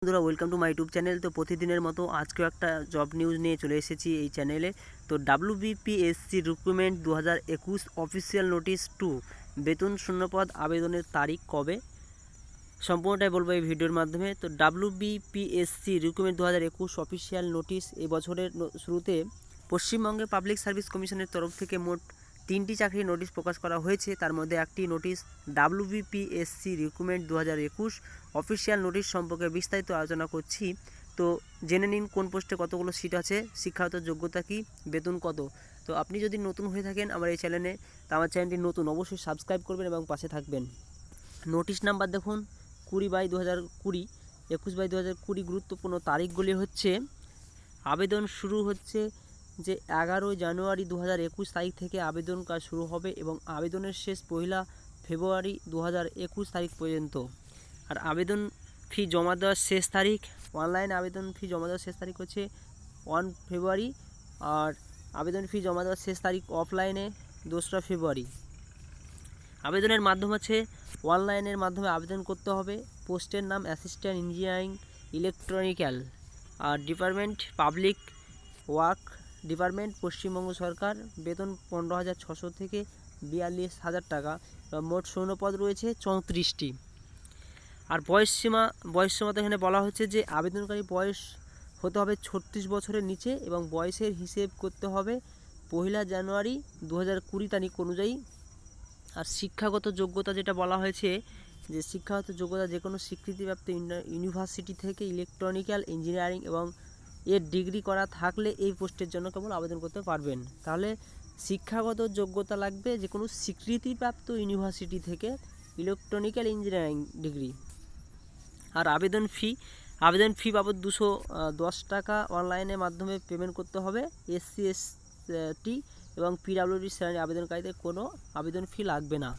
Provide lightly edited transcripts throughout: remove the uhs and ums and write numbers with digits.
বন্ধুরা welcome to my YouTube channel. তো প্রতিদিনের মতো আজকেও একটা জব নিউজ নিয়ে চলে এসেছি এই চ্যানেলে। তো ডাব্লিউবিপিএসসি রিক্রুটমেন্ট 2021 অফিসিয়াল নোটিশ 2 বেতন শূন্যপদ আবেদনের তারিখ কবে, সম্পূর্ণটাই বলবো এই ভিডিওর মাধ্যমে। তো ডাব্লিউবিপিএসসি রিক্রুটমেন্ট 2021 অফিসিয়াল নোটিশ এই বছরের শুরুতে পশ্চিমবঙ্গে পাবলিক সার্ভিস কমিশনের তরফ থেকে মোট 3টি চাকরির নোটিশ প্রকাশ করা হয়েছে। তার মধ্যে একটি notice WBPSC recruitment 2021 official notice সম্পর্কে বিস্তারিত আলোচনা করছি। তো জেনে নিন কোন পোস্টে কতগুলো সিট আছে, শিক্ষাগত যোগ্যতা কী, বেতন কত। তো আপনি যদি নতুন হয়ে থাকেন আমার এই চ্যানেলে, তো আমার চ্যানেলটি নতুন, অবশ্যই সাবস্ক্রাইব করবেন এবং পাশে থাকবেন। নোটিশ নাম্বার দেখুন 20/2020, 21/2020। গুরুত্বপূর্ণ তারিখগুলি হচ্ছে, আবেদন শুরু হচ্ছে যে 11 জানুয়ারি 2021 তারিখ থেকে আবেদন কাজ শুরু হবে এবং আবেদনের শেষ 1 ফেব্রুয়ারি 2021 তারিখ পর্যন্ত। আর আবেদন ফি জমা দেওয়ার শেষ তারিখ, অনলাইন আবেদন ফি জমা দেওয়ার শেষ তারিখ হচ্ছে 1 ফেব্রুয়ারি, আর আবেদন ফি জমা দেওয়ার শেষ তারিখ অফলাইনে 2রা ফেব্রুয়ারি। আবেদনের মাধ্যম হচ্ছে অনলাইনের মাধ্যমে আবেদন করতে হবে। পোস্টের নাম অ্যাসিস্ট্যান্ট ইঞ্জিনিয়ারিং ইলেকট্রনিক্যাল, আর department public work department, Paschimbanga সরকার। বেতন 15,600 থেকে 42,000 টাকা। মোট শূন্যপদ রয়েছে 34টি। আর বয়সসীমা এখানে বলা হচ্ছে যে আবেদনকারী বয়স হতে হবে 36 বছরের নিচে এবং বয়সের হিসেব করতে হবে 1 জানুয়ারি 2020 তারিখ অনুযায়ী। আর শিক্ষাগত যোগ্যতা যেটা বলা হয়েছে, যে শিক্ষাগত যোগ্যতা যে কোনো স্বীকৃতিপ্রাপ্ত ইউনিভার্সিটি থেকে ইলেকট্রনিক্যাল ইঞ্জিনিয়ারিং এবং এর ডিগ্রি করা থাকলে এই পোস্টের জন্য কেবল আবেদন করতে পারবেন। তাহলে শিক্ষাগত যোগ্যতা লাগবে যে কোনো স্বীকৃতিপ্রাপ্ত ইউনিভার্সিটি থেকে ইলেকট্রনিক্যাল ইঞ্জিনিয়ারিং ডিগ্রি। আর আবেদন ফি বাবদ 210 টাকা অনলাইনের মাধ্যমে পেমেন্ট করতে হবে। SC ST এবং PWD শ্রেণীর আবেদনকারীদের কোনো আবেদন ফি লাগবে না।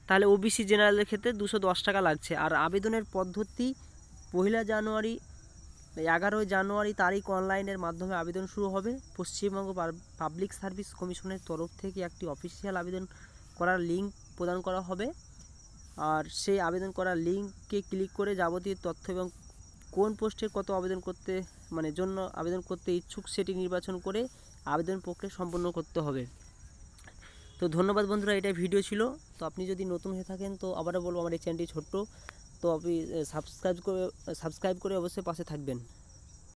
তাহলে OBC জেনারেলের ক্ষেত্রে 210 টাকা লাগছে। আর আবেদনের পদ্ধতি 11 জানুয়ারি তারিখ অনলাইনের মাধ্যমে আবেদন শুরু হবে। পশ্চিমবঙ্গ পাবলিক সার্ভিস কমিশনের তরফ থেকে একটি অফিসিয়াল আবেদন করার লিঙ্ক প্রদান করা হবে। আর সেই আবেদন করার লিঙ্কে ক্লিক করে যাবতীয় তথ্য এবং কোন পোস্টের কত আবেদন করতে ইচ্ছুক সেটি নির্বাচন করে আবেদন প্রক্রিয়া সম্পন্ন করতে হবে। তো ধন্যবাদ বন্ধুরা, এটাই ভিডিও ছিল। তো আপনি যদি নতুন হয়ে থাকেন, তো আবারও বলবো আমার এই চ্যানেলটি ছোট্ট, তো আপনি সাবস্ক্রাইব করে অবশ্যই পাশে থাকবেন।